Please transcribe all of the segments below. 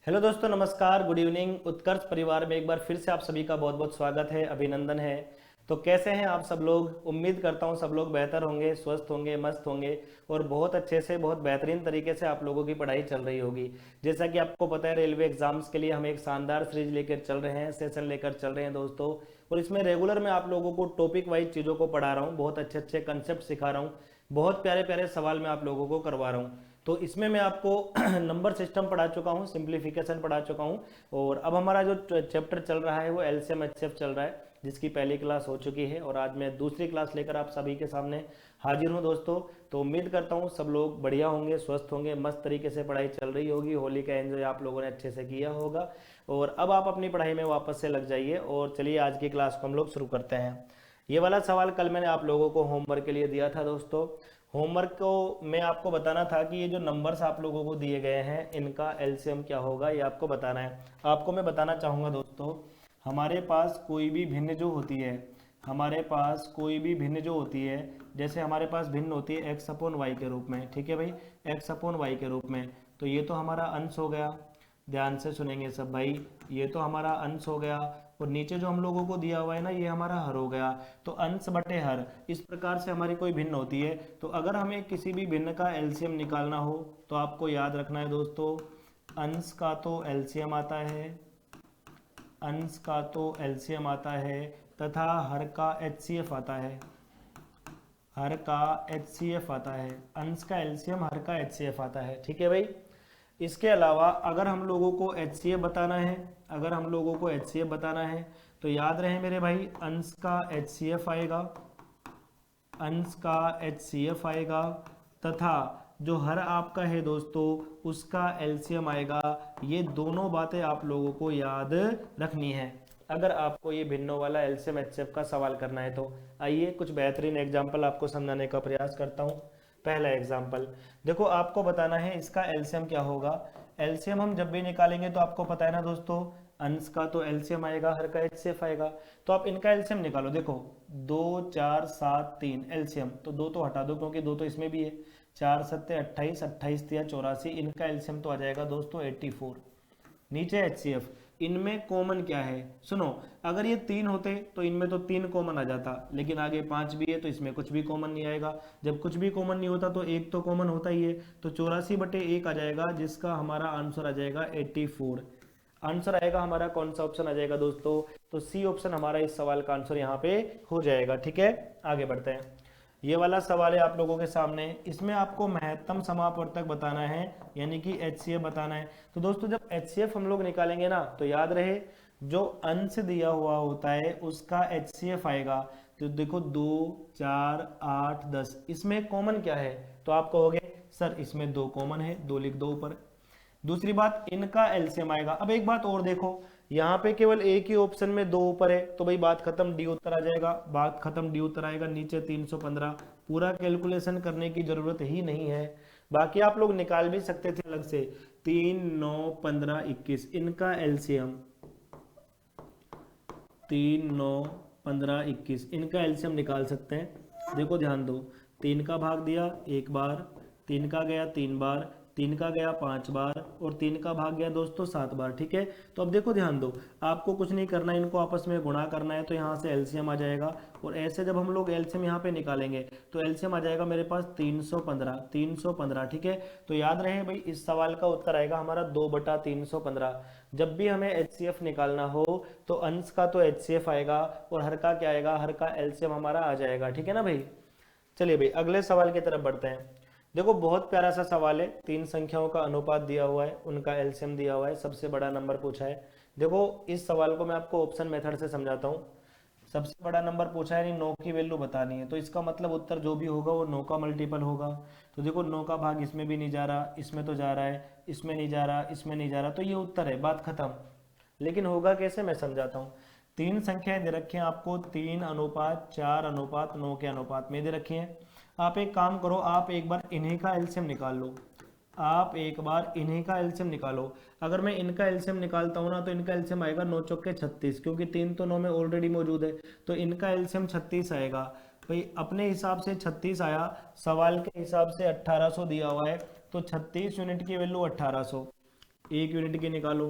Hello दोस्तों, नमस्कार, good evening. उत्कर्ष परिवार में एक बार फिर से आप सभी का बहुत बहुत स्वागत है, अभिनंदन है। तो कैसे हैं आप सब लोग? उम्मीद करता हूं सब लोग बेहतर होंगे, स्वस्थ होंगे, मस्त होंगे और बहुत अच्छे से, बहुत बेहतरीन तरीके से आप लोगों की पढ़ाई चल रही होगी। जैसा कि आपको पता है, रेलवे एग्जाम्स के लिए हम एक शानदार सीरीज लेकर चल रहे हैं, सेशन लेकर चल रहे हैं दोस्तों। और इसमें रेगुलर मैं आप लोगों को टॉपिक वाइज चीज़ों को पढ़ा रहा हूँ, बहुत अच्छे अच्छे कंसेप्ट सिखा रहा हूँ, बहुत प्यारे प्यारे सवाल मैं आप लोगों को करवा रहा हूँ। तो इसमें मैं आपको नंबर सिस्टम पढ़ा चुका हूँ, सिंप्लीफिकेशन पढ़ा चुका हूँ। और अब हमारा जो चैप्टर चल रहा है वो एलसीएम एचसीएफ चल रहा है, जिसकी पहली क्लास हो चुकी है और आज मैं दूसरी क्लास लेकर आप सभी के सामने हाजिर हूँ दोस्तों। तो उम्मीद करता हूँ सब लोग बढ़िया होंगे, स्वस्थ होंगे, मस्त तरीके से पढ़ाई चल रही होगी, होली का एंजॉय आप लोगों ने अच्छे से किया होगा। और अब आप अपनी पढ़ाई में वापस से लग जाइए और चलिए आज की क्लास को हम लोग शुरू करते हैं। ये वाला सवाल कल मैंने आप लोगों को होमवर्क के लिए दिया था दोस्तों। होमवर्क को मैं आपको बताना था कि ये जो नंबर्स आप लोगों को दिए गए हैं इनका एलसीएम क्या होगा, ये आपको बताना है। आपको मैं बताना चाहूँगा दोस्तों, हमारे पास कोई भी भिन्न जो होती है, हमारे पास कोई भी भिन्न जो होती है, जैसे हमारे पास भिन्न होती है एक्स अपॉन वाई के रूप में, ठीक है भाई, एक्स अपॉन वाई के रूप में। तो ये तो हमारा अंश हो गया, ध्यान से सुनेंगे सब भाई, ये तो हमारा अंश हो गया। और नीचे जो हम लोगों को दिया हुआ है ना, ये हमारा हर हो गया। तो अंश बटे हर, इस प्रकार से हमारी कोई भिन्न होती है। तो अगर हमें किसी भी भिन्न का एलसीएम निकालना हो तो आपको याद रखना है दोस्तों, अंश का तो एलसीएम आता है, अंश का तो एलसीएम आता है तथा हर का एचसीएफ आता है, हर का एचसीएफ आता है। अंश का एलसीएम, हर का एचसीएफ आता है, ठीक है भाई। इसके अलावा अगर हम लोगों को एचसीएफ बताना है, अगर हम लोगों को एचसीएफ बताना है तो याद रहे मेरे भाई, अंश का एचसीएफ आएगा, अंश का एचसीएफ आएगा तथा जो हर आपका है दोस्तों उसका एलसीएम आएगा। ये दोनों बातें आप लोगों को याद रखनी है अगर आपको ये भिन्नों वाला एलसीएम एचसीएफ का सवाल करना है तो। आइए कुछ बेहतरीन एग्जाम्पल आपको समझाने का प्रयास करता हूँ। पहला एग्जाम्पल देखो, आपको बताना है इसका एलसीएम क्या होगा। एलसीएम हम जब भी निकालेंगे तो आपको पता है ना दोस्तों, अंश का तो एलसीएम आएगा, हर का एचसीएफ आएगा। तो आप इनका एलसीएम निकालो। देखो 2 4 7 3 एलसीएम, तो दो तो हटा दो क्योंकि दो तो इसमें भी है। 4 7 28, 28 3 84, इनका एलसीएम तो आ जाएगा दोस्तों 84। नीचे एचसीएफ, इनमें कॉमन क्या है सुनो, अगर ये 3 होते तो इनमें तो 3 कॉमन आ जाता, लेकिन आगे 5 भी है तो इसमें कुछ भी कॉमन नहीं आएगा। जब कुछ भी कॉमन नहीं होता तो एक तो कॉमन होता ही है, तो 84/1 आ जाएगा, जिसका हमारा आंसर आ जाएगा 84। आंसर आएगा हमारा, कौन सा ऑप्शन आ जाएगा दोस्तों? तो सी ऑप्शन हमारा इस सवाल का आंसर यहाँ पे हो जाएगा, ठीक है। आगे बढ़ते हैं। ये वाला सवाल है आप लोगों के सामने, इसमें आपको महत्तम समापवर्तक बताना है, यानी कि एचसीएफ बताना है। तो दोस्तों जब एचसीएफ हम लोग निकालेंगे ना तो याद रहे, जो अंश दिया हुआ होता है उसका एचसीएफ आएगा। तो देखो 2 4 8 10, इसमें कॉमन क्या है? तो आप कहोगे सर इसमें 2 कॉमन है, 2 लिख दो ऊपर। दूसरी बात, इनका एलसीएम आएगा। अब एक बात और देखो, यहाँ पे केवल एक ही ऑप्शन में 2 ऊपर है, तो भाई बात खत्म, डी उत्तर आ जाएगा, बात खत्म, डी उत्तर आएगा। नीचे 315, पूरा कैलकुलेशन करने की जरूरत ही नहीं है। बाकी आप लोग निकाल भी सकते थे अलग से, 3 9 15 21, इनका एलसीएम 3 9 15 21, इनका एलसीएम निकाल सकते हैं। देखो ध्यान दो, 3 का भाग दिया 1 बार, 3 का गया 3 बार, 3 का गया 5 बार और 3 का भाग गया दोस्तों 7 बार, ठीक है। तो अब देखो ध्यान दो, आपको कुछ नहीं करना, इनको आपस में गुणा करना है, तो यहाँ से एलसीएम आ जाएगा। और ऐसे जब हम लोग एलसीएम यहाँ पे निकालेंगे तो एलसीएम आ जाएगा मेरे पास 315, 315, ठीक है। तो याद रहे भाई, इस सवाल का उत्तर आएगा हमारा 2/315। जब भी हमें एचसीएफ निकालना हो तो अंश का तो एचसीएफ आएगा और हर का क्या आएगा, हर का एलसीएम हमारा आ जाएगा, ठीक है ना भाई। चलिए भाई अगले सवाल की तरफ बढ़ते हैं। देखो बहुत प्यारा सा सवाल है, 3 संख्याओं का अनुपात दिया हुआ है, उनका एलसीएम दिया हुआ है, सबसे बड़ा नंबर पूछा है। देखो इस सवाल को मैं आपको ऑप्शन मेथड से समझाता हूँ। सबसे बड़ा नंबर पूछा है, यानी 9 की वैल्यू बतानी है, तो इसका मतलब उत्तर जो भी होगा वो 9 का मल्टीपल होगा। तो देखो 9 का भाग इसमें भी नहीं जा रहा, इसमें तो जा रहा है, इसमें नहीं जा रहा, इसमें नहीं जा रहा, तो ये उत्तर है, बात खत्म। लेकिन होगा कैसे, मैं समझाता हूँ। 3 संख्याएं दे रखी हैं आपको, 3:4:9 के अनुपात में दे रखी हैं। आप एक काम करो, आप एक बार इन्हीं का एलसीएम निकाल लो, आप एक बार इन्हीं का एलसीएम निकालो। अगर मैं इनका एलसीएम निकालता हूँ ना तो इनका एलसीएम आएगा 9 चौके 36, क्योंकि 3 तो 9 में ऑलरेडी मौजूद है, तो इनका एलसीएम 36 आएगा। भाई अपने हिसाब से 36 आया, सवाल के हिसाब से 1800 दिया हुआ है, तो 36 यूनिट की वैल्यू 1800, 1 यूनिट की निकालो,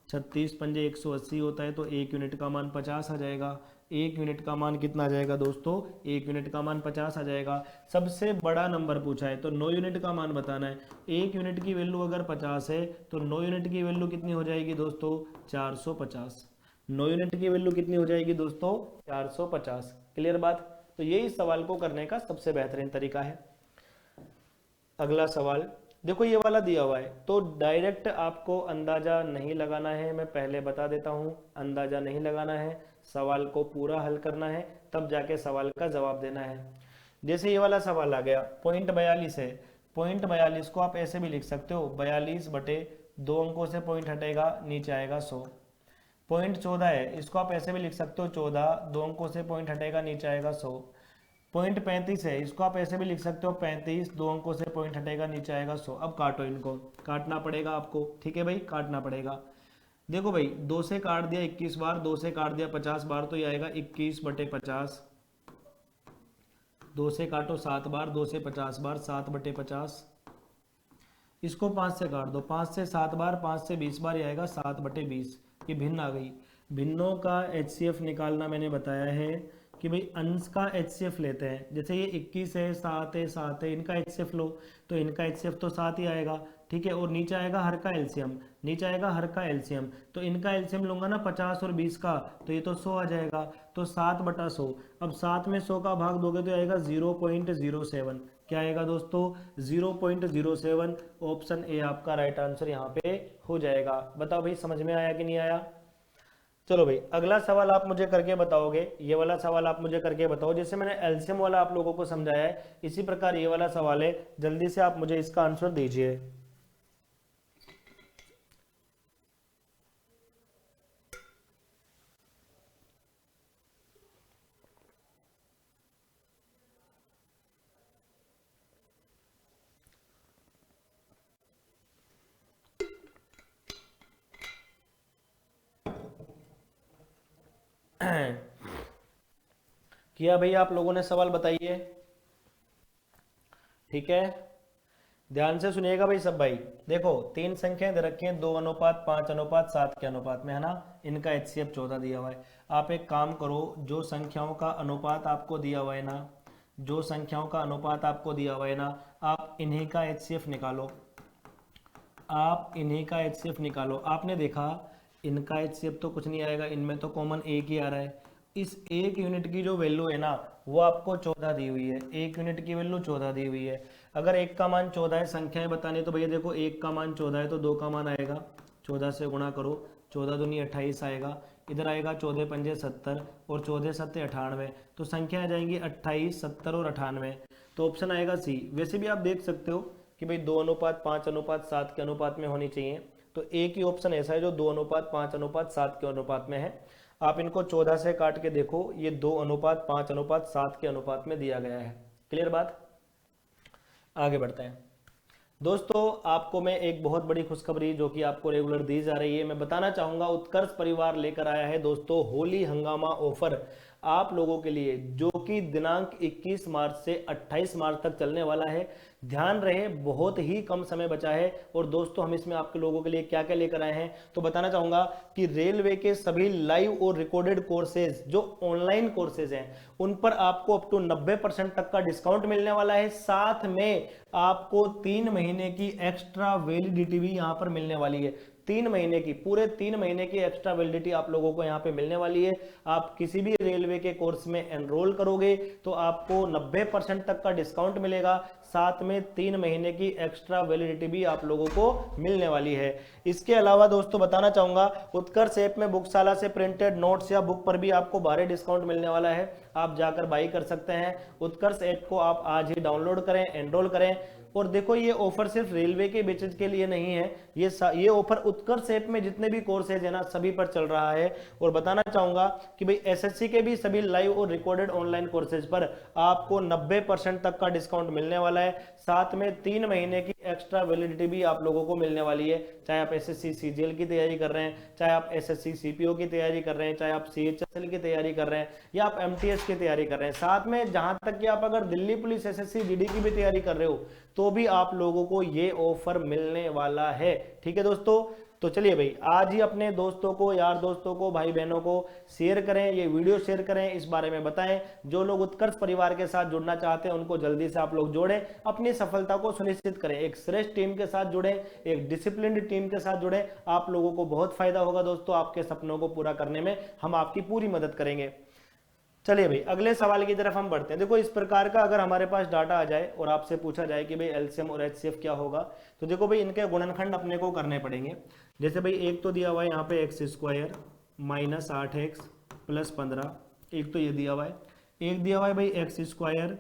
36 पंजे 180 होता है, तो 1 यूनिट का मान 50 आ जाएगा। 1 यूनिट का मान कितना आ जाएगा दोस्तों? 1 यूनिट का मान 50 आ जाएगा। सबसे बड़ा नंबर पूछा है तो 9 यूनिट का मान बताना है। 1 यूनिट की वैल्यू अगर 50 है तो 9 यूनिट की वैल्यू कितनी हो जाएगी दोस्तों? 450। 9 यूनिट की वैल्यू कितनी हो जाएगी दोस्तों? 450। क्लियर बात? तो यही इस सवाल को करने का सबसे बेहतरीन तरीका है। अगला सवाल देखो, ये वाला दिया हुआ है तो डायरेक्ट आपको अंदाजा नहीं लगाना है, मैं पहले बता देता हूं, अंदाजा नहीं लगाना है, सवाल को पूरा हल करना है, तब जाके सवाल का जवाब देना है। जैसे ये वाला सवाल आ गया, पॉइंट 42 है, पॉइंट 42 को आप ऐसे भी लिख सकते हो, 42 बटे 2 अंकों से पॉइंट हटेगा, नीचे आएगा 100। पॉइंट 14 है, इसको आप ऐसे भी लिख सकते हो, 14 2 अंकों से पॉइंट हटेगा, नीचे आएगा 100। पॉइंट 35 है, इसको आप ऐसे भी लिख सकते हो, 35 2 अंकों से पॉइंट हटेगा, नीचे आएगा 100। अब काटो, इनको काटना पड़ेगा आपको, ठीक है भाई, काटना पड़ेगा। देखो भाई, 2 से काट दिया 21 बार, 2 से काट दिया 50 बार, तो ये आएगा 21 बटे 50। 2 से काटो 7 बार, 2 से 50 बार, 7 बटे 50। इसको 5 से काट दो, 5 से 7 बार, 5 से 20 बार, ये आएगा 7 बटे 20। ये भिन्न आ गई। भिन्नों का HCF निकालना मैंने बताया है कि भाई अंश का HCF लेते हैं। जैसे ये 21 है, 7 है, 7 है, इनका HCF लो, तो इनका HCF तो 7 ही आएगा, ठीक है। और नीचे आएगा हर का एलसीएम, नीचे आएगा हर का एलसीएम, तो इनका एलसीएम लूंगा ना 50 और 20 का, तो ये तो 100 आ जाएगा, तो 7 बटा 100। अब 7 में 100 का भाग दोगे तो आएगा 0.07। क्या आएगा दोस्तों? 0.07। ऑप्शन ए आपका राइट आंसर यहाँ पे हो जाएगा। बताओ भाई, समझ में आया कि नहीं आया? चलो भाई, अगला सवाल आप मुझे करके बताओगे, ये वाला सवाल आप मुझे करके बताओ। जैसे मैंने एलसीएम वाला आप लोगों को समझाया है, इसी प्रकार ये वाला सवाल है, जल्दी से आप मुझे इसका आंसर दीजिए। किया भाई आप लोगों ने सवाल? बताइए, ठीक है। ध्यान से सुनिएगा भाई सब भाई। देखो, 3 संख्याएं दे रखी हैं, 2:5:5:7 के अनुपात में, है ना। इनका HCF 14 दिया हुआ है। आप एक काम करो, जो संख्याओं का अनुपात आपको दिया हुआ है ना, जो संख्याओं का अनुपात आपको दिया हुआ है ना, आप इन्हीं का HCF निकालो, आप इन्हीं का HCF निकालो। आपने देखा इनका HCF तो कुछ नहीं आएगा, इनमें तो कॉमन एक ही आ रहा है। इस 1 यूनिट की जो वैल्यू है ना, वो आपको 14 दी हुई है। 1 यूनिट की वैल्यू 14 दी हुई है। अगर 1 का मान 14 है, संख्याएं बतानी, तो भैया देखो 1 का मान 14 है तो 2 का मान आएगा, 14 से गुणा करो, 14 दूनी 28 आएगा, इधर आएगा 14 पंजे 70 और 14 सत्ते 98, तो संख्या आ जाएंगी 28, 70 और 98। तो ऑप्शन आएगा सी। वैसे भी आप देख सकते हो कि भाई 2:5:7 के अनुपात में होनी चाहिए, तो एक ही ऑप्शन ऐसा है जो 2:5:7 के अनुपात में है। आप इनको 14 से काट के देखो, ये 2:5:7 के अनुपात में दिया गया है। क्लियर बात? आगे बढ़ते हैं दोस्तों। आपको मैं एक बहुत बड़ी खुशखबरी जो कि आपको रेगुलर दी जा रही है, मैं बताना चाहूंगा। उत्कर्ष परिवार लेकर आया है दोस्तों होली हंगामा ऑफर आप लोगों के लिए, जो कि दिनांक 21 मार्च से 28 मार्च तक चलने वाला है। ध्यान रहे, बहुत ही कम समय बचा है। और दोस्तों, हम इसमें आपके लोगों के लिए क्या क्या लेकर आए हैं, तो बताना चाहूंगा कि रेलवे के सभी लाइव और रिकॉर्डेड कोर्सेज, जो ऑनलाइन कोर्सेज हैं, उन पर आपको अप टू 90% तक का डिस्काउंट मिलने वाला है। साथ में आपको 3 महीने की एक्स्ट्रा वैलिडिटी भी यहां पर मिलने वाली है। 3 महीने की, पूरे 3 महीने की एक्स्ट्रा वैलिडिटी आप लोगों को यहाँ पे मिलने वाली है। आप किसी भी रेलवे के कोर्स में एनरोल करोगे तो आपको 90% तक का डिस्काउंट मिलेगा, साथ में 3 महीने की एक्स्ट्रा वैलिडिटी भी आप लोगों को मिलने वाली है। इसके अलावा दोस्तों बताना चाहूंगा, उत्कर्ष ऐप में बुकशाला से प्रिंटेड नोट्स या बुक पर भी आपको भारी डिस्काउंट मिलने वाला है। आप जाकर बाई कर सकते हैं। उत्कर्ष ऐप को आप आज ही डाउनलोड करें, एनरोल करें। और देखो, ये ऑफर सिर्फ रेलवे के बैचेज के लिए नहीं है, ये ऑफर उत्कर्ष ऐप में जितने भी कोर्सेज है ना, सभी पर चल रहा है। और बताना चाहूंगा कि भाई एसएससी के भी सभी लाइव और रिकॉर्डेड ऑनलाइन कोर्सेज पर आपको 90% तक का डिस्काउंट मिलने वाला है। साथ में 3 महीने की एक्स्ट्रा वैलिडिटी भी आप लोगों को मिलने वाली है। चाहे आप एसएससी सीजीएल की तैयारी कर रहे हैं, चाहे आप एसएससी सीपीओ की तैयारी कर रहे हैं, चाहे आप सीएचएसएल की तैयारी कर रहे हैं, या आप एमटीएस की तैयारी कर रहे हैं, साथ में जहां तक कि आप अगर दिल्ली पुलिस एसएससी जीडी की भी तैयारी कर रहे हो, तो भी आप लोगों को ये ऑफर मिलने वाला है। ठीक है दोस्तों, तो चलिए भाई, आज ही अपने दोस्तों को, यार दोस्तों को, भाई बहनों को शेयर करें, ये वीडियो शेयर करें, इस बारे में बताएं। जो लोग उत्कर्ष परिवार के साथ जुड़ना चाहते हैं उनको जल्दी से आप लोग जोड़ें, अपनी सफलता को सुनिश्चित करें। एक श्रेष्ठ टीम के साथ जुड़ें, एक डिसिप्लिन्ड टीम के साथ जुड़ें, आप लोगों को बहुत फायदा होगा दोस्तों। आपके सपनों को पूरा करने में हम आपकी पूरी मदद करेंगे। चलिए भाई, अगले सवाल की तरफ हम बढ़ते हैं। देखो, इस प्रकार का अगर हमारे पास डाटा आ जाए और आपसे पूछा जाए कि भाई एलसीएम और एचसीएफ क्या होगा, तो देखो भाई, इनके गुणनखंड अपने को करने पड़ेंगे। जैसे भाई, एक तो दिया हुआ है यहाँ पे x square minus 8x plus 15, एक तो ये दिया हुआ है। एक दिया हुआ है भाई x square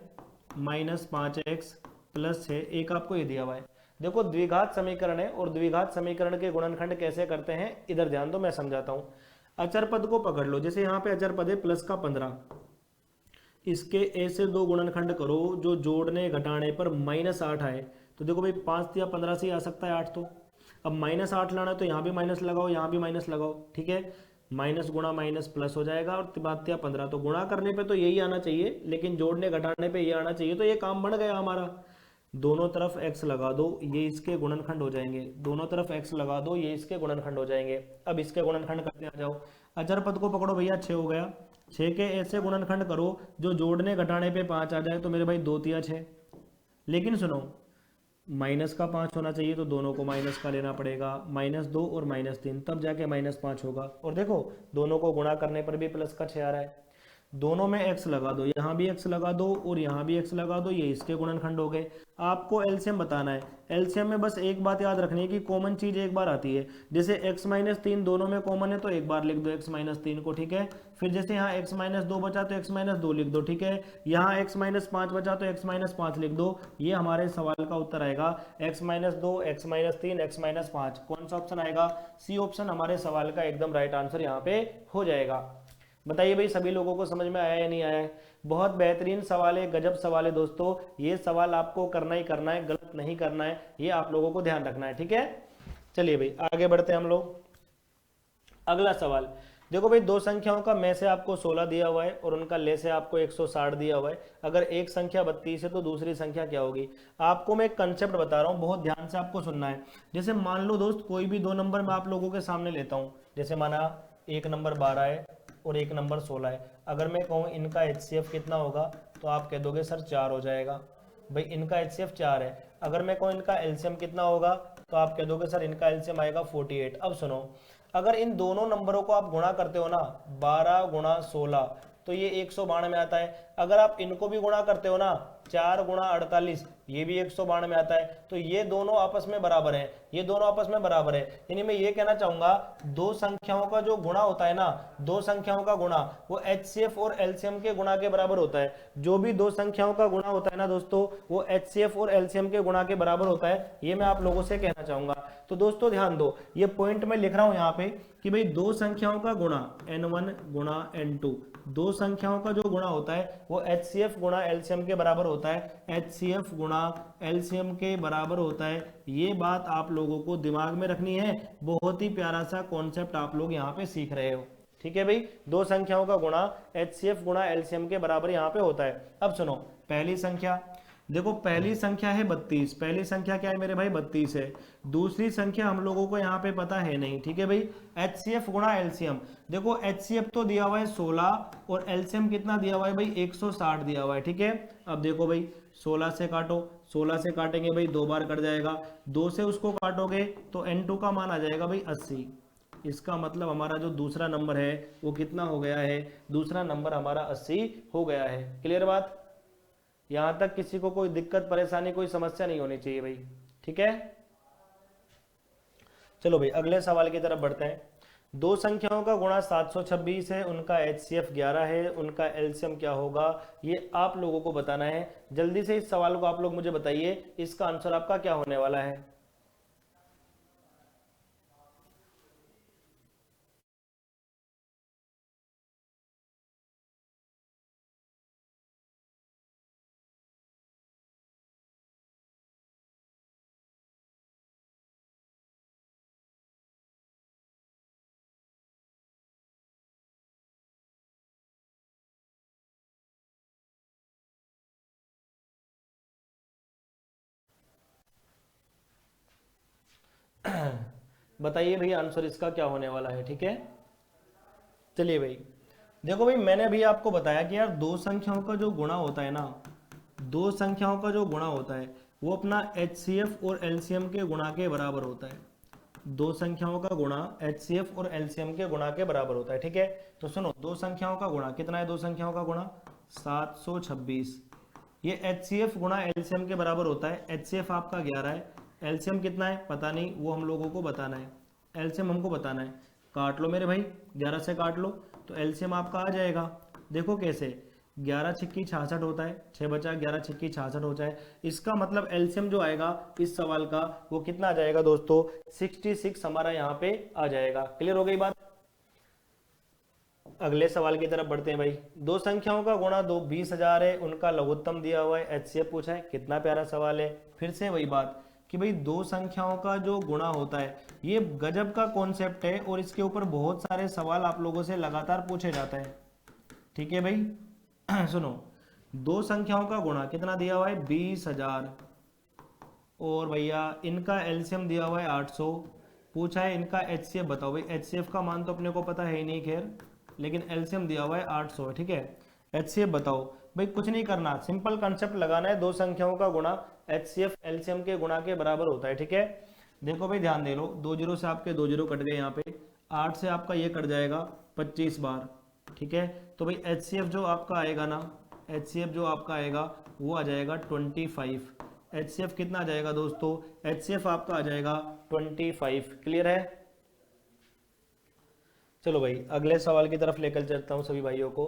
minus 5x plus 6, एक आपको ये दिया हुआ है। देखो, द्विघात समीकरण है और द्विघात समीकरण के गुणनखंड कैसे करते हैं, इधर ध्यान दो, मैं समझाता हूं। अचर पद को पकड़ लो, जैसे यहाँ पे अचर पद है प्लस का 15, इसके ए से दो गुणनखंड करो जो जोड़ने घटाने पर -8 आए। तो देखो भाई, 5 या 15 से ही आ सकता है 8, तो अब -8 लाना है तो यहाँ भी माइनस लगाओ, यहाँ भी माइनस लगाओ, ठीक है। माइनस गुणा माइनस प्लस हो जाएगा, और 5 तो गुणा करने पे तो यही आना चाहिए, लेकिन जोड़ने घटाने पे ये आना चाहिए, तो ये काम बन गया हमारा। दोनों तरफ x लगा दो, ये इसके गुणनखंड हो जाएंगे। दोनों तरफ x लगा दो, ये इसके गुणनखंड हो जाएंगे। अब इसके गुणनखंड करते आ जाओ। अचर पद को पकड़ो भैया, 6 हो गया। 6 के ऐसे गुणनखंड करो जो जोड़ने घटाने पे 5 आ जाए, तो मेरे भाई 2 तिया 6। लेकिन सुनो, माइनस का 5 होना चाहिए, तो दोनों को माइनस का लेना पड़ेगा। -2 और -3, तब जाके -5 होगा। और देखो, दोनों को गुणा करने पर भी प्लस का 6 आ रहा है। दोनों में x लगा दो, यहाँ भी x लगा दो और यहाँ भी x लगा दो, ये इसके गुणनखंड हो गए। आपको एलसीएम बताना है। एलसीएम में बस एक बात याद रखनी है कि कॉमन चीज एक बार आती है। जैसे x-3 दोनों में कॉमन है तो एक बार लिख दो x-3 को, ठीक है। फिर जैसे यहाँ x-2 बचा तो x-2 लिख दो, ठीक है। यहाँ x-5 बचा तो x-5 लिख दो। ये हमारे सवाल का उत्तर आएगा, x-2, x-3, x-5। कौन सा ऑप्शन आएगा? सी ऑप्शन हमारे सवाल का एकदम राइट आंसर यहाँ पे हो जाएगा। बताइए भाई, सभी लोगों को समझ में आया या नहीं आया है? बहुत बेहतरीन सवाल है, गजब सवाल है दोस्तों। ये सवाल आपको करना ही करना है, गलत नहीं करना है, ये आप लोगों को ध्यान रखना है, ठीक है। चलिए भाई, आगे बढ़ते हैं हम लोग। अगला सवाल देखो भाई, दो संख्याओं का में से आपको 16 दिया हुआ है और उनका ले से आपको 160 दिया हुआ है। अगर एक संख्या 32 है तो दूसरी संख्या क्या होगी? आपको मैं एक कंसेप्ट बता रहा हूँ, बहुत ध्यान से आपको सुनना है। जैसे मान लो दोस्त, कोई भी दो नंबर मैं आप लोगों के सामने लेता हूँ। जैसे माना एक नंबर 12 है और एक नंबर 16 है। अगर मैं कहूँ इनका एचसीएफ कितना होगा, तो आप कह दोगे सर 4 हो जाएगा। भाई, इनका एचसीएफ 4 है। अगर मैं कहूँ इनका एलसीएम कितना होगा, तो आप कह दोगे सर इनका एलसीएम आएगा 48। अब सुनो, अगर इन दोनों नंबरों को आप गुणा करते हो ना, 12 गुणा 16, तो ये 192 में आता है। अगर आप इनको भी गुणा करते हो ना, 4 गुणा 48, ये भी 192 में आता है। तो ये दोनों आपस में बराबर हैं, ये दोनों आपस में बराबर है। यानी मैं ये कहना चाहूंगा, दो संख्याओं का जो गुणा होता है ना, दो संख्याओं का गुणा वो एचसीएफ और एलसीएम के गुणा के बराबर होता है। जो भी दो संख्याओं का गुणा होता है ना दोस्तों, वो एचसीएफ और एलसीएम के गुणा के बराबर होता है। ये मैं आप लोगों से कहना चाहूंगा। तो दोस्तों ध्यान दो, ये पॉइंट मैं लिख रहा हूं यहाँ पे कि भाई दो संख्याओं का गुणा n1 गुणा n2, दो संख्याओं का जो गुणा होता है वो HCF गुणा एलसीएम के बराबर होता है। HCF गुणा एलसीएम के बराबर होता है। ये बात आप लोगों को दिमाग में रखनी है। बहुत ही प्यारा सा कॉन्सेप्ट आप लोग यहाँ पे सीख रहे हो, ठीक है भाई। दो संख्याओं का गुणा HCF गुणा एलसीएम के बराबर यहाँ पे होता है। अब सुनो, पहली संख्या देखो, पहली संख्या है 32। पहली संख्या क्या है मेरे भाई? 32 है। दूसरी संख्या हम लोगों को यहाँ पे पता है नहीं, ठीक है भाई। HCF गुणा एलसीएम, देखो HCF तो दिया हुआ है 16 और एलसीएम कितना दिया हुआ है भाई? 160 दिया हुआ है, ठीक है। अब देखो भाई, 16 से काटो, 16 से काटेंगे भाई 2 बार कट जाएगा, 2 से उसको काटोगे तो n2 का मान आ जाएगा भाई 80। इसका मतलब हमारा जो दूसरा नंबर है वो कितना हो गया है? दूसरा नंबर हमारा 80 हो गया है। क्लियर बात? यहां तक किसी को कोई दिक्कत परेशानी कोई समस्या नहीं होनी चाहिए भाई, ठीक है। चलो भाई, अगले सवाल की तरफ बढ़ते हैं। दो संख्याओं का गुणा 726 है, उनका HCF 11 है, उनका एलसीएम क्या होगा? ये आप लोगों को बताना है। जल्दी से इस सवाल को आप लोग मुझे बताइए, इसका आंसर आपका क्या होने वाला है? बताइए भैया आंसर इसका क्या होने वाला है। ठीक है, चलिए भाई देखो भाई, मैंने अभी आपको बताया कि यार दो संख्याओं का जो गुणा होता है ना, दो संख्याओं का जो गुणा होता है वो अपना HCF और LCM के गुणा के बराबर होता है। दो संख्याओं का गुणा HCF और LCM के गुणा के बराबर होता है। ठीक है, तो सुनो, दो संख्याओं का गुणा कितना है, दो संख्याओं का गुणा 726। ये HCF गुणा LCM के बराबर होता है। HCF आपका 11 है, LCM कितना है पता नहीं, वो हम लोगों को बताना है। LCM हमको बताना है। काट लो मेरे भाई, 11 से काट लो तो LCM आपका आ जाएगा। देखो कैसे, 11 छिक्की 66 होता है, 6 बचा 11 छिक्की 66 होता है। इसका मतलब LCM जो आएगा इस सवाल का वो कितना आ जाएगा दोस्तों, 66 हमारा यहाँ पे आ जाएगा। क्लियर हो गई बात। अगले सवाल की तरफ बढ़ते हैं भाई। दो संख्याओं का गुणा 20,000 है, उनका लघुत्तम दिया हुआ है, HCF पूछा है। कितना प्यारा सवाल है। फिर से वही बात कि भाई दो संख्याओं का जो गुणा होता है ये गजब का कॉन्सेप्ट है और इसके ऊपर बहुत सारे सवाल आप लोगों से लगातार पूछे जाते हैं। ठीक है भाई सुनो, दो संख्याओं का गुणा कितना दिया हुआ है, 20,000, और भैया इनका LCM दिया हुआ है 800। पूछा है इनका HCF बताओ। भाई HCF का मान तो अपने को पता है ही नहीं खैर, लेकिन LCM दिया हुआ है 800 है। ठीक है, HCF बताओ। भाई कुछ नहीं करना, सिंपल कंसेप्ट लगाना है, दो संख्याओं का गुणा HCF LCM के गुणा के बराबर होता है। ठीक है, देखो भाई ध्यान दे लो, 2 जीरो से आपके 2 जीरो कट गए यहाँ पे, 8 से आपका ये कट जाएगा 25 बार। ठीक है, तो भाई HCF जो आपका आएगा ना, HCF जो आपका आएगा वो आ जाएगा 25। HCF कितना आ जाएगा दोस्तों, HCF आपका आ जाएगा 25। क्लियर है। चलो भाई अगले सवाल की तरफ लेकर चलता हूँ सभी भाइयों को।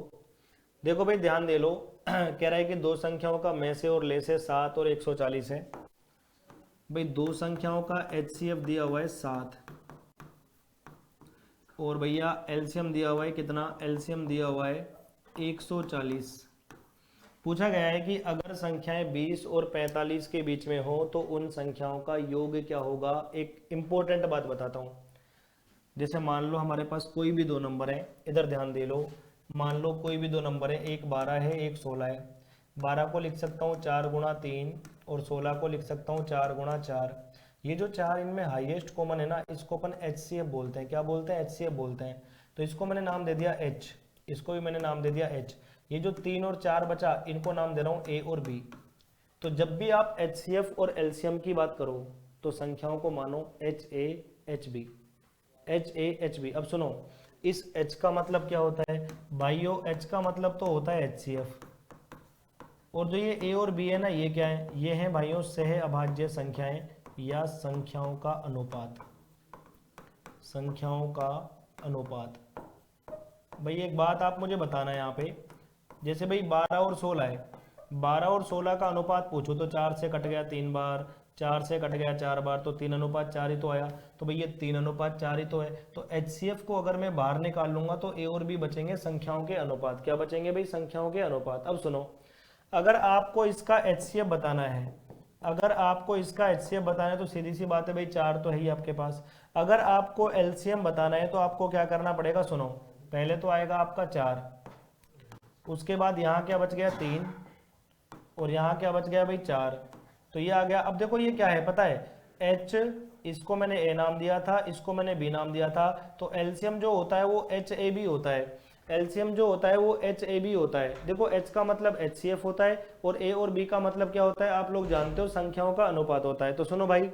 देखो भाई ध्यान दे लो कह रहा है कि दो संख्याओं का में से और ले से 7 और 140 है। भाई दो संख्याओं का HCF दिया हुआ है 7 और भैया LCM दिया हुआ है कितना, LCM दिया हुआ है 140। पूछा गया है कि अगर संख्याएं 20 और 45 के बीच में हो तो उन संख्याओं का योग क्या होगा। एक इंपॉर्टेंट बात बताता हूं, जैसे मान लो हमारे पास कोई भी दो नंबर है, इधर ध्यान दे लो, मान लो कोई भी दो नंबर है, एक 12 है एक 16 है। 12 को लिख सकता हूँ 4 गुणा 3 और 16 को लिख सकता हूँ 4 गुणा 4। ये जो चार इनमें हाईएस्ट कॉमन है ना, इसको अपन HCF बोलते हैं। क्या बोलते हैं, HCF बोलते हैं। तो इसको मैंने नाम दे दिया H, इसको भी मैंने नाम दे दिया H। ये जो 3 और 4 बचा इनको नाम दे रहा हूँ A और B। तो जब भी आप HCF और LCM की बात करो तो संख्याओं को मानो HA HB, HA HB। अब सुनो, इस H का मतलब क्या होता है भाइयों, H का मतलब तो होता है HCF, और जो ये A और B है ना, ये क्या है, ये है भाइयों सह अभाज्य संख्याएं या संख्याओं का अनुपात, संख्याओं का अनुपात। भाई एक बात आप मुझे बताना है यहाँ पे, जैसे भाई 12 और 16 है, 12 और 16 का अनुपात पूछो तो 4 से कट गया 3 बार, 4 से कट गया 4 बार, तो 3:4 ही तो आया। तो भाई ये 3:4 ही तो है। तो HCF को अगर मैं बाहर निकाल लूंगा तो A और B बचेंगे संख्याओं के अनुपात। क्या बचेंगे भाई, संख्याओं के अनुपात। अब सुनो, अगर आपको इसका HCF बताना है, अगर आपको इसका HCF बताना है तो सीधी सी बात है भाई 4 तो है ही आपके पास। अगर आपको LCM बताना है तो आपको क्या करना पड़ेगा, सुनो, पहले तो आएगा आपका 4, उसके बाद यहाँ क्या बच गया 3 और यहाँ क्या बच गया भाई 4, तो ये आ गया। अब देखो ये क्या है पता है, H, इसको मैंने A नाम दिया था, इसको मैंने B नाम दिया था, तो LCM जो होता है वो HAB होता है। LCM जो होता है वो HAB होता है। देखो H का मतलब HCF होता है और A और B का मतलब क्या होता है, आप लोग जानते हो, संख्याओं का अनुपात होता है। तो सुनो भाई,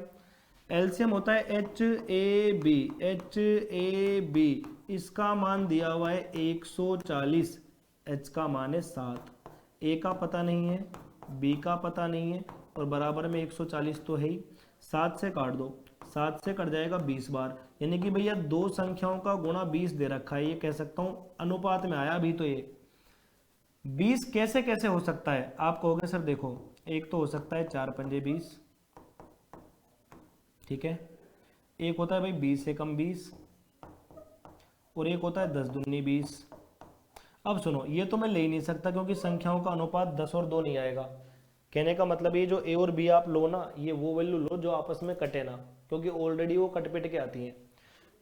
LCM होता है HAB, HAB, इसका मान दिया हुआ है 140, H का मान है 7, A का पता नहीं है, B का पता नहीं है, और बराबर में 140 तो है ही। 7 से काट दो, 7 से कट जाएगा 20 बार, यानी कि भैया दो संख्याओं का गुणा 20 दे रखा है। ये कह सकता हूं अनुपात में आया अभी। तो ये 20 कैसे कैसे हो सकता है, आप कहोगे सर देखो, एक तो हो सकता है 4 पंजे 20, ठीक है, एक होता है भाई 20 से कम 20, और एक होता है 10 दूनी 20। अब सुनो, ये तो मैं ले ही नहीं सकता क्योंकि संख्याओं का अनुपात 10 और 2 नहीं आएगा। कहने का मतलब ये जो A और B आप लो ना, ये वो वैल्यू लो जो आपस में कटे ना, क्योंकि ऑलरेडी वो कट पिट के आती हैं।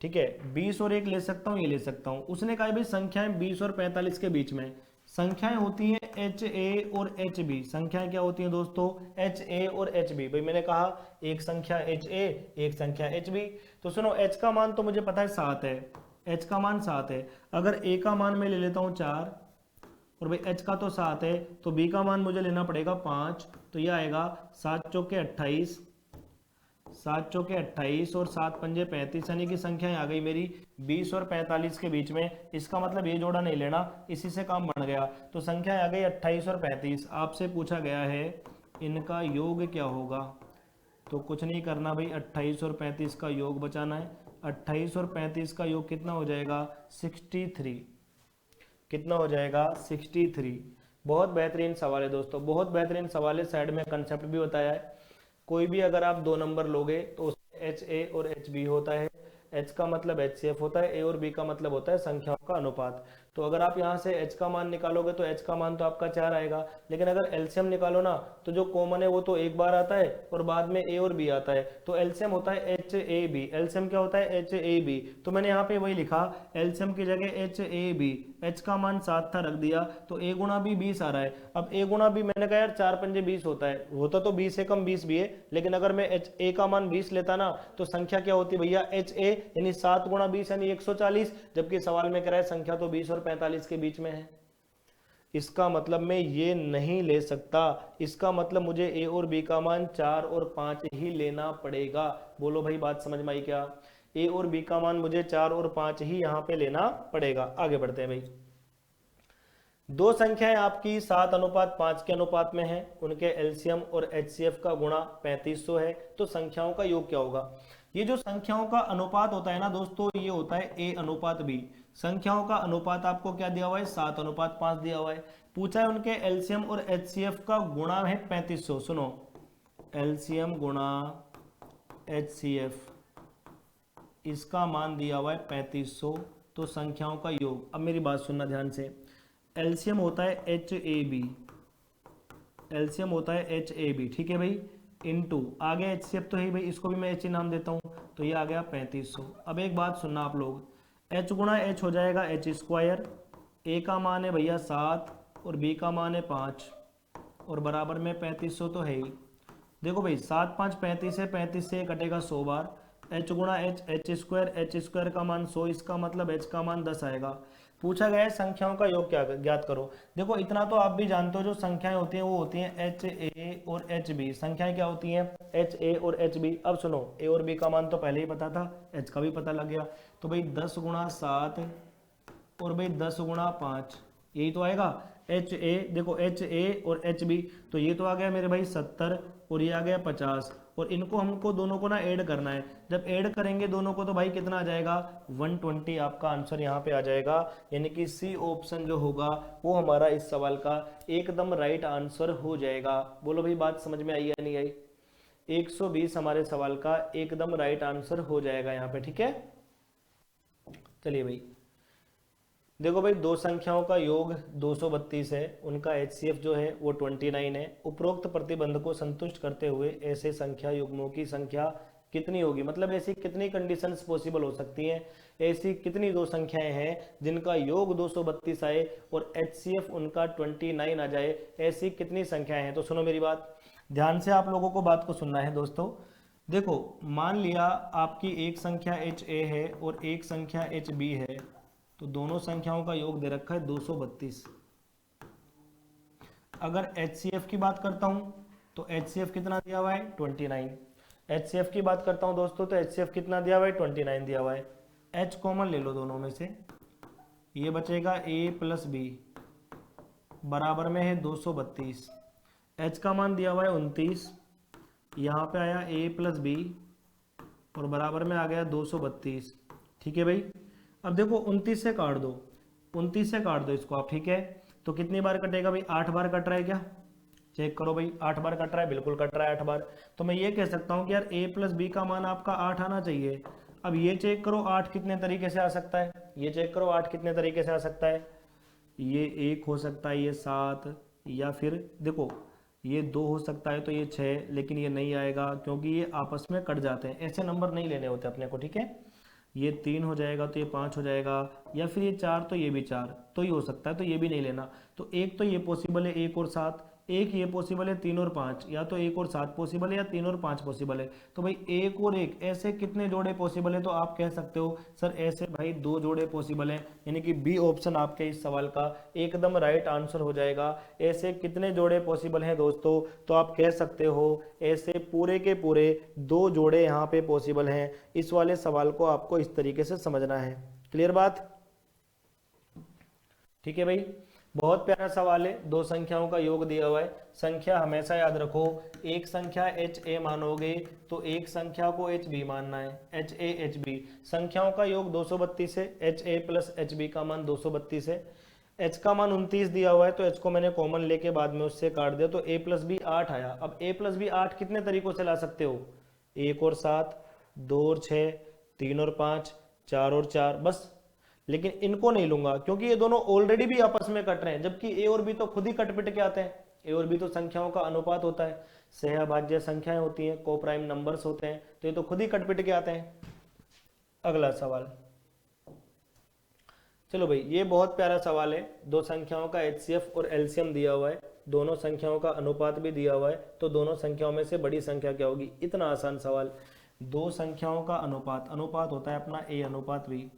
ठीक है, 20 और 1 ले सकता हूँ, ये ले सकता हूँ। उसने कहा भाई संख्याएं 20 और 45 के बीच में, संख्याएं होती हैं एच ए और एच बी। संख्याएं क्या होती हैं दोस्तों? एच ए और एच बी। भाई मैंने कहा एक संख्या एच ए, एक संख्या एच बी। तो सुनो, एच का मान तो मुझे पता है 7 है, एच का मान 7 है। अगर ए का मान मैं ले लेता हूँ 4 और भाई एच का तो 7 है, तो बी का मान मुझे लेना पड़ेगा 5। तो यह आएगा 7 चौके 28, 7 चौके 28 और 7 पंजे 35, यानी कि संख्याएं आ गई मेरी 20 और 45 के बीच में। इसका मतलब ये जोड़ा नहीं लेना, इसी से काम बन गया। तो संख्याएं आ गई 28 और 35। आपसे पूछा गया है इनका योग क्या होगा, तो कुछ नहीं करना भाई, 28 और 35 का योग बचाना है। 28 और 35 का योग कितना हो जाएगा? 63। कितना हो जाएगा? 63। बहुत बेहतरीन सवाल है दोस्तों, बहुत बेहतरीन सवाल है। साइड में कंसेप्ट भी बताया है। कोई भी अगर आप 2 नंबर लोगे तो उसमें एच ए और एच बी होता है। एच का मतलब एच सी एफ होता है, ए और बी का मतलब होता है संख्याओं का अनुपात। तो अगर आप यहाँ से एच का मान निकालोगे तो एच का मान तो आपका 4 आएगा, लेकिन अगर एलसीएम निकालो ना तो जो कॉमन है वो तो एक बार आता है और बाद में ए और बी आता है। तो एलसीएम होता है एच ए बी। एलसीएम क्या होता है? H A B. तो मैंने यहाँ पे वही लिखा, एलसीएम की जगह एच ए बी। एच का मान 7 था, रख दिया, तो ए गुणा बी 20 आ रहा है। अब ए गुणा बी मैंने कहा यार 4 पंजे 20 होता है, होता तो 20 से कम 20 भी है, लेकिन अगर मैं एच ए का मान 20 लेता ना तो संख्या क्या होती भैया? एच ए, यानी 7 गुणा 20 यानी 140। जबकि सवाल में कह रहा है संख्या तो 20 और 45 के बीच में है। इसका मतलब मैं ये नहीं ले सकता, इसका मतलब मुझे ए और बी का मान 4 और 5 ही लेना पड़ेगा। बोलो भाई, बात समझ में आई क्या? ए और बी का मान मुझे 4 और 5 ही यहां पे लेना पड़ेगा। आगे बढ़ते हैं भाई। दो संख्याएं आपकी 7:5 के अनुपात में है, उनके एलसीएम और एचसीएफ का गुणा 3500 है। तो संख्याओं का योग क्या होगा? ये जो संख्याओं का अनुपात होता है ना दोस्तों, ये होता है ए अनुपात बी। संख्याओं का अनुपात आपको क्या दिया हुआ है? 7:5 दिया हुआ है। पूछा है उनके एलसीएम और एचसीएफ का गुणा है 3500। सुनो, एलसीएम गुणा एचसीएफ, इसका मान दिया हुआ है 3500। तो संख्याओं का योग, अब मेरी बात सुनना ध्यान से, एलसीएम होता है एच ए बी, एलसीएम होता है एच ए बी, ठीक है भाई, इनटू आगे एचसीएफ तो है भाई, इसको भी मैं एच ही नाम देता हूँ, तो ये आ गया 3500। अब एक बात सुनना आप लोग, एच गुणा एच हो जाएगा एच स्क्वायर। ए का मान है भैया 7 और बी का मान है 5 और बराबर में 3500 तो है ही। देखो भाई 7 5 35 है, 35 से कटेगा 100 बार। एच गुणा एच, एच स्क्वायर का मान 100, इसका मतलब एच का मान 10 आएगा। पूछा गया है संख्याओं का योग क्या ज्ञात करो। देखो इतना तो आप भी जानते हो, जो संख्याएं होती हैं वो होती हैं एच ए और एच बी। संख्याएं क्या होती हैं? एच ए और एच बी। अब सुनो, ए और बी का मान तो पहले ही पता था, एच का भी पता लग गया। तो भाई 10 गुणा 7 और भाई 10 गुणा 5, यही तो आएगा। एच ए, देखो एच ए और एच बी, तो ये तो आ गया मेरे भाई 70 और ये आ गया 50। और इनको हमको दोनों को ना ऐड करना है। जब ऐड करेंगे दोनों को तो भाई कितना आ जाएगा? 120 आपका आंसर यहाँ पे आ जाएगा। यानी कि सी ऑप्शन जो होगा वो हमारा इस सवाल का एकदम राइट आंसर हो जाएगा। बोलो भाई, बात समझ में आई या नहीं आई? 120 हमारे सवाल का एकदम राइट आंसर हो जाएगा यहाँ पे, ठीक है। चलिए भाई, देखो भाई, दो संख्याओं का योग 232 है, उनका एचसीएफ जो है वो 29 है। उपरोक्त प्रतिबंध को संतुष्ट करते हुए ऐसे संख्या युग्मों की संख्या कितनी होगी? मतलब ऐसी कितनी कंडीशंस पॉसिबल हो सकती हैं, ऐसी कितनी दो संख्याएं हैं जिनका योग 232 आए और एचसीएफ उनका 29 आ जाए? ऐसी कितनी संख्याएं हैं? तो सुनो मेरी बात ध्यान से, आप लोगों को बात को सुनना है दोस्तों। देखो, मान लिया आपकी एक संख्या एच ए है और एक संख्या एच बी है, तो दोनों संख्याओं का योग दे रखा है 232। अगर HCF की बात करता हूं तो HCF कितना दिया हुआ है? 29। HCF की बात करता हूं दोस्तों तो HCF कितना दिया हुआ है? 29 दिया हुआ है। H कॉमन ले लो दोनों में से, ये बचेगा A प्लस बी बराबर में है 232। H का मान दिया हुआ है 29, यहाँ पे आया A प्लस बी और बराबर में आ गया 232, ठीक है भाई। अब देखो 29 से काट दो, 29 से काट दो इसको आप, ठीक है। तो कितनी बार कटेगा भाई? 8 बार कट रहा है क्या? चेक करो भाई, 8 बार कट रहा है, बिल्कुल कट रहा है 8 बार। तो मैं ये कह सकता हूँ कि यार a प्लस बी का मान आपका 8 आना चाहिए। अब ये चेक करो 8 कितने तरीके से आ सकता है, ये चेक करो 8 कितने तरीके से आ सकता है। ये 1 हो सकता है, ये 7, या फिर देखो ये 2 हो सकता है, तो ये 6, लेकिन ये नहीं आएगा क्योंकि ये आपस में कट जाते हैं। ऐसे नंबर नहीं लेने होते अपने को, ठीक है। ये 3 हो जाएगा तो ये 5 हो जाएगा, या फिर ये 4 तो ये भी 4 तो ही हो सकता है, तो ये भी नहीं लेना। तो एक तो ये पॉसिबल है 1 और 7, एक ये पॉसिबल है 3 और 5, या तो 1 और 7 पॉसिबल है या 3 और 5 पॉसिबल है। तो भाई 1 और 1 ऐसे कितने जोड़े पॉसिबल है, तो आप कह सकते हो सर ऐसे भाई 2 जोड़े पॉसिबल हैं, यानी कि बी ऑप्शन आपके इस सवाल का एकदम राइट आंसर हो जाएगा। ऐसे कितने जोड़े पॉसिबल हैं दोस्तों, तो आप कह सकते हो ऐसे पूरे के पूरे 2 जोड़े यहाँ पे पॉसिबल हैं। इस वाले सवाल को आपको इस तरीके से समझना है। क्लियर बात? ठीक है भाई, बहुत प्यारा सवाल है। 2 संख्याओं का योग दिया हुआ है। संख्या हमेशा याद रखो, एक संख्या एच ए मानोगे तो एक संख्या को एच बी मानना है, एच ए एच बी। संख्याओं का योग 232 है, H A plus H B का मान 232 है। एच का मान 29 दिया हुआ है, तो एच को मैंने कॉमन लेके बाद में उससे काट दिया, तो ए प्लस बी 8 आया। अब ए प्लस बी 8 कितने तरीकों से ला सकते हो, 1 और 7, 2 और 6, 3 और 5, 4 और 4, बस। लेकिन इनको नहीं लूंगा क्योंकि ये दोनों ऑलरेडी भी आपस में कट रहे हैं, जबकि ए और बी तो खुद ही कट पिट के आते हैं। ए और बी तो संख्याओं का अनुपात होता है, सहभाज्य संख्याएं होती हैं, को प्राइम नंबर्स होते हैं, तो ये तो खुद ही कट पिट के आते हैं। अगला सवाल, चलो भाई ये बहुत प्यारा सवाल है। 2 संख्याओं का एचसीएफ और एलसीएम दिया हुआ है, दोनों संख्याओं का अनुपात भी दिया हुआ है, तो दोनों संख्याओं में से बड़ी संख्या क्या होगी। इतना आसान सवाल। 2 संख्याओं का अनुपात, अनुपात होता है अपना ए अनुपात बी,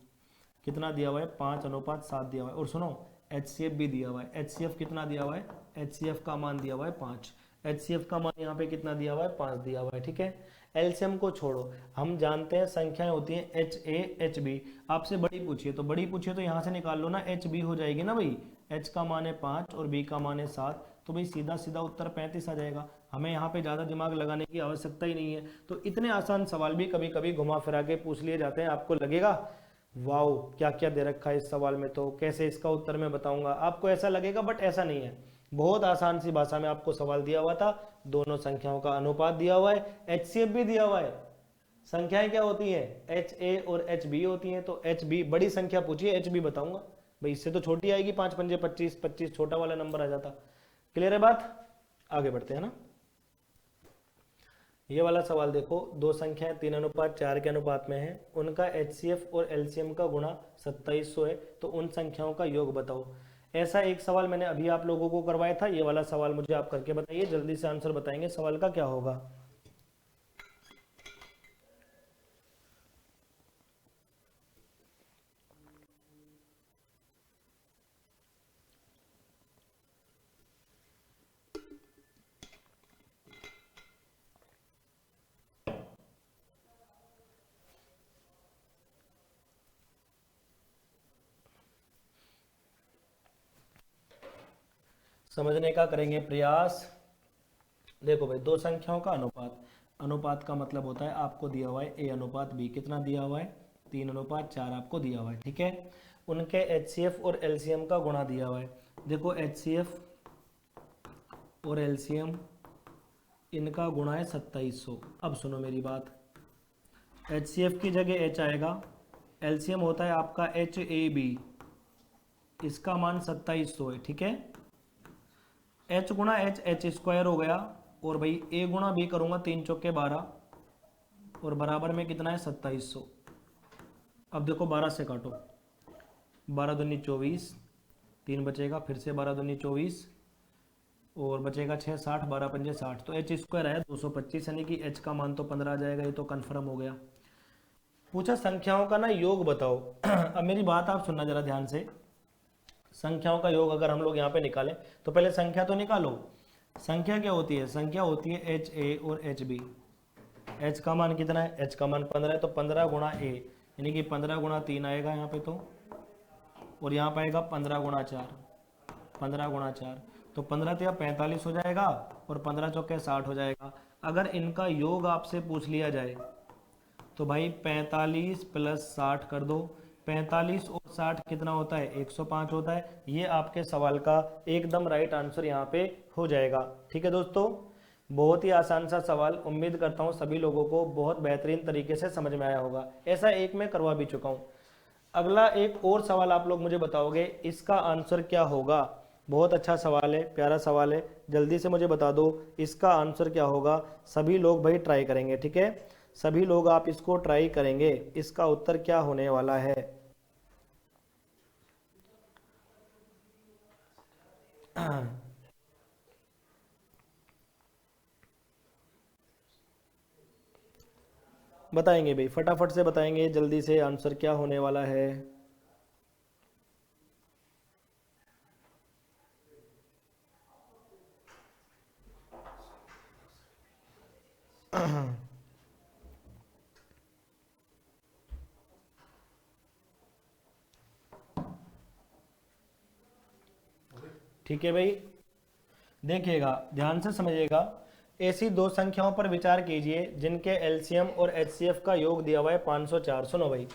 कितना दिया हुआ है 5:7 दिया हुआ है। और सुनो एचसीएफ भी दिया हुआ है। एचसीएफ कितना दिया हुआ है, एचसीएफ का मान दिया हुआ है 5, एचसीएफ का मान यहाँ पे कितना दिया हुआ है 5 दिया हुआ है। ठीक है, एलसीएम को छोड़ो, हम जानते हैं संख्याएं होती हैं एच ए एच बी। आपसे बड़ी पूछिए तो बड़ी पूछिए तो यहाँ से निकाल लो ना, एच बी हो जाएगी ना भाई। एच का मान है 5 और बी का मान है 7, तो भाई सीधा सीधा उत्तर 35 आ जाएगा। हमें यहाँ पे ज़्यादा दिमाग लगाने की आवश्यकता ही नहीं है। तो इतने आसान सवाल भी कभी कभी घुमा फिरा के पूछ लिए जाते हैं। आपको लगेगा वाओ क्या क्या दे रखा है इस सवाल में, तो कैसे इसका उत्तर मैं बताऊंगा, आपको ऐसा लगेगा, बट ऐसा नहीं है। बहुत आसान सी भाषा में आपको सवाल दिया हुआ था, दोनों संख्याओं का अनुपात दिया हुआ है, एचसीएफ भी दिया हुआ है। संख्याएं क्या होती हैं, एच ए और एच बी होती हैं, तो एच बी बड़ी संख्या पूछिए, एच बी बताऊंगा भाई, इससे तो छोटी आएगी, 5 पंजे 25, 25 छोटा वाला नंबर आ जाता। क्लियर है बात? आगे बढ़ते हैं ना। ये वाला सवाल देखो, 2 संख्याएं 3:4 के अनुपात में है, उनका एचसीएफ और एलसीएम का गुणा 2700 है, तो उन संख्याओं का योग बताओ। ऐसा एक सवाल मैंने अभी आप लोगों को करवाया था, ये वाला सवाल मुझे आप करके बताइए, जल्दी से आंसर बताएंगे सवाल का क्या होगा। समझने का करेंगे प्रयास। देखो भाई 2 संख्याओं का अनुपात, अनुपात का मतलब होता है आपको दिया हुआ है ए अनुपात बी, कितना दिया हुआ है 3:4 आपको दिया हुआ है। ठीक है, उनके एचसीएफ और एलसीएम का गुणा दिया हुआ है। देखो एचसीएफ और एलसीएम इनका गुणा है 2700। अब सुनो मेरी बात, एचसीएफ की जगह एच आएगा, एलसीएम होता है आपका एच ए बी, इसका मान 2700 है। ठीक है, एच गुणा एच, एच स्क्वायर हो गया, और भाई ए गुणा बी करूंगा 3 चौके 12, और बराबर में कितना है 2700। अब देखो 12 से काटो, 12 दूनी 24, 3 बचेगा, फिर से 12 दूनी 24, और बचेगा 6, 60, 12 पंजे 60, तो एच स्क्वायर आया 225, यानी कि एच का मान तो 15 आ जाएगा, ये तो कन्फर्म हो गया। पूछा संख्याओं का ना योग बताओ। अब मेरी बात आप सुनना जरा ध्यान से। संख्याओं का योग अगर हम लोग यहाँ पे निकालें तो पहले संख्या तो निकालो। संख्या क्या होती है, संख्या होती है एच ए और एच बी। एच का मान कितना है, एच का मान 15 है, तो 15 गुणा ए, यानी कि 15 गुणा 3 आएगा यहाँ पे, तो और यहाँ पे आएगा 15 गुणा 4, 15 गुणा 4, तो 15 तो 45 हो जाएगा, और 15 चौके 60 हो जाएगा। अगर इनका योग आपसे पूछ लिया जाए तो भाई 45 प्लस 60 कर दो, 45 और 60 कितना होता है 105 होता है। ये आपके सवाल का एकदम राइट आंसर यहाँ पे हो जाएगा। ठीक है दोस्तों, बहुत ही आसान सा सवाल, उम्मीद करता हूँ सभी लोगों को बहुत बेहतरीन तरीके से समझ में आया होगा। ऐसा एक मैं करवा भी चुका हूँ। अगला एक और सवाल आप लोग मुझे बताओगे, इसका आंसर क्या होगा। बहुत अच्छा सवाल है, प्यारा सवाल है, जल्दी से मुझे बता दो इसका आंसर क्या होगा। सभी लोग भाई ट्राई करेंगे। ठीक है, सभी लोग आप इसको ट्राई करेंगे। इसका उत्तर क्या होने वाला है? बताएंगे भाई, फटाफट से बताएंगे, जल्दी से आंसर क्या होने वाला है। ठीक है भाई, देखिएगा, ध्यान से समझिएगा। ऐसी दो संख्याओं पर विचार कीजिए जिनके एलसीएम और एचसीएफ का योग दिया हुआ है 504। सुनो भाई,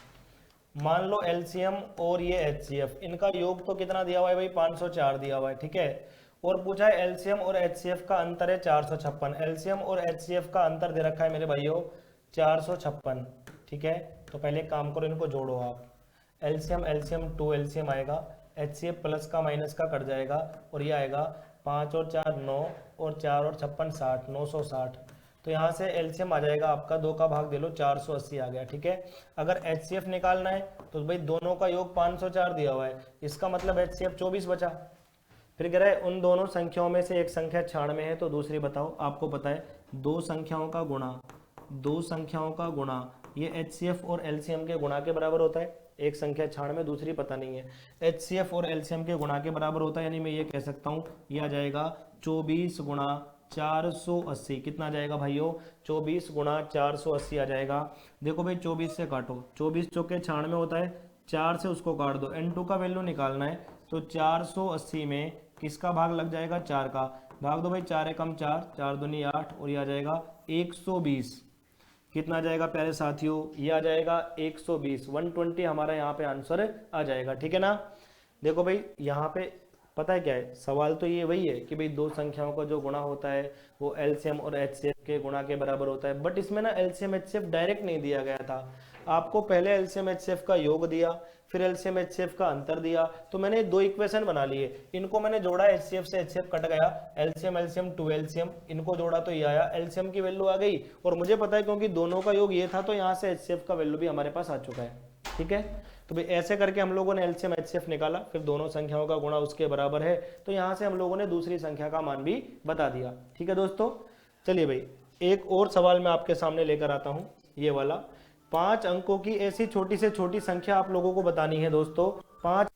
मान लो एलसीएम और ये एचसीएफ, इनका योग तो कितना दिया हुआ है भाई? 504 दिया हुआ है, ठीक है। और पूछा है एलसीएम और एचसीएफ का अंतर है 456। एलसीएम और एचसीएफ का अंतर दे रखा है मेरे भाइयों 456, ठीक है। तो पहले एक काम करो, इनको जोड़ो आप। एलसीएम एलसीएम 2 एलसीएम आएगा, एचसीएफ प्लस का माइनस का कट जाएगा, और ये आएगा 5 और 4 9, और 4 और 56 60, 960। तो यहाँ से एलसीएम आ जाएगा आपका, 2 का भाग दे लो, 480 आ गया, ठीक है। अगर एचसीएफ निकालना है तो भाई दोनों का योग 504 दिया हुआ है, इसका मतलब एचसीएफ 24 बचा। फिर कह रहा है उन दोनों संख्याओं में से एक संख्या 96 है तो दूसरी बताओ। आपको पता है दो संख्याओं का गुणा ये एचसीएफ और एलसीएम के गुणा के बराबर होता है। एक संख्या 96, दूसरी पता नहीं है, एचसीएफ और एलसीएम के गुणा के बराबर होता है। यानी मैं ये कह सकता हूँ ये आ जाएगा 24 गुणा 480। कितना आ जाएगा भाइयों? 24 गुणा 480 आ जाएगा। देखो भाई 24 से काटो, 24 चौके 96 होता है, 4 से उसको काट दो, n2 का वैल्यू निकालना है तो 480 में किसका भाग लग जाएगा? 4 का भाग दो भाई, 4 एकम 4, 4 दूनी 8, और ये आ जाएगा 120। कितना आ जाएगा प्यारे साथियों? ये आ जाएगा 120, 120 हमारा यहाँ पे आंसर आ जाएगा, ठीक है ना। देखो भाई यहाँ पे पता है क्या है, सवाल तो ये वही है कि भाई दो संख्याओं का जो गुणा होता है वो एलसीएम और एचसीएफ के गुणा के बराबर होता है, बट इसमें ना एलसीएम एचसीएफ डायरेक्ट नहीं दिया गया था। आपको पहले एलसीएम एचसीएफ का योग दिया, फिर एलसीएम एचसीएफ का अंतर दिया, तो मैंने दो इक्वेशन बना लिए, इनको मैंने जोड़ा, एचसीएफ से एचसीएफ कट गया, एलसीएम एलसीएम 2 एलसीएम, इनको जोड़ा तो ये आया, एलसीएम की वैल्यू आ गई। और मुझे पता है क्योंकि दोनों का योग ये था तो यहाँ से एचसीएफ का वैल्यू भी हमारे पास आ चुका है, ठीक है। तो भाई ऐसे करके हम लोगों ने एलसीएम एचसीएफ निकाला, फिर दोनों संख्याओं का गुणा उसके बराबर है, तो यहाँ से हम लोगों ने दूसरी संख्या का मान भी बता दिया, ठीक है दोस्तों। चलिए भाई एक और सवाल मैं आपके सामने लेकर आता हूँ, ये वाला। 5 अंकों की ऐसी छोटी से छोटी संख्या आप लोगों को बतानी है दोस्तों। 5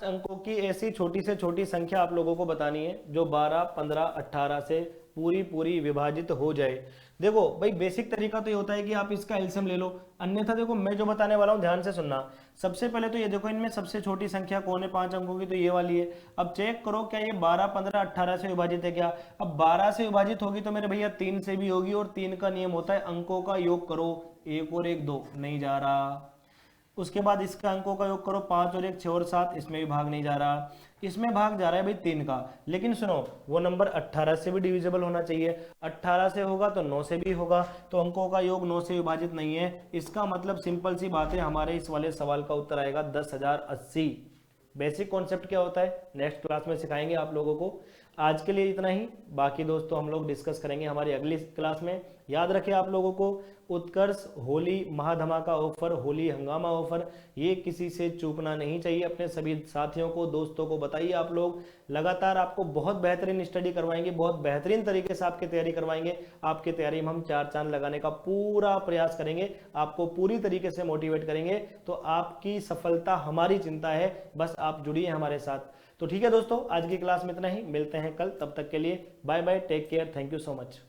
अंकों की ऐसी छोटी से छोटी संख्या आप लोगों को बतानी है जो 12, 15, 18 से पूरी पूरी विभाजित हो जाए। देखो भाई बेसिक तरीका तो ये होता है कि आप इसका एलसीएम ले लो, अन्यथा देखो मैं जो बताने वाला हूँ ध्यान से सुनना। सबसे पहले तो ये देखो इनमें सबसे छोटी संख्या कौन है 5 अंकों की? तो ये वाली है। अब चेक करो क्या ये 12, 15, 18 से विभाजित है क्या? अब 12 से विभाजित होगी तो मेरे भैया 3 से भी होगी, और 3 का नियम होता है अंकों का योग करो, 1 और 1 2, नहीं जा रहा। उसके बाद इसका अंकों का योग करो, 5 और 1 6 और 7, इसमें भी भाग नहीं जा रहा। इसमें भाग जा रहा है भाई 3 का, लेकिन सुनो वो नंबर 18 से भी डिविजिबल होना चाहिए, 18 से होगा तो 9 से भी होगा, तो अंकों का योग 9 से विभाजित नहीं है। इसका मतलब सिंपल सी बात है, हमारे इस वाले सवाल का उत्तर आएगा 10,080। बेसिक कॉन्सेप्ट क्या होता है नेक्स्ट क्लास में सिखाएंगे आप लोगों को। आज के लिए इतना ही, बाकी दोस्तों हम लोग डिस्कस करेंगे हमारी अगली क्लास में। याद रखें आप लोगों को, उत्कर्ष होली महाधमाका ऑफर, होली हंगामा ऑफर, ये किसी से चूकना नहीं चाहिए। अपने सभी साथियों को, दोस्तों को बताइए। आप लोग लगातार आपको बहुत बेहतरीन स्टडी करवाएंगे, बहुत बेहतरीन तरीके से आपकी तैयारी करवाएंगे। आपकी तैयारी में हम 4 चांद लगाने का पूरा प्रयास करेंगे, आपको पूरी तरीके से मोटिवेट करेंगे। तो आपकी सफलता हमारी चिंता है, बस आप जुड़िए हमारे साथ। तो ठीक है दोस्तों, आज की क्लास में इतना ही, मिलते हैं कल, तब तक के लिए bye bye, take care, thank you so much.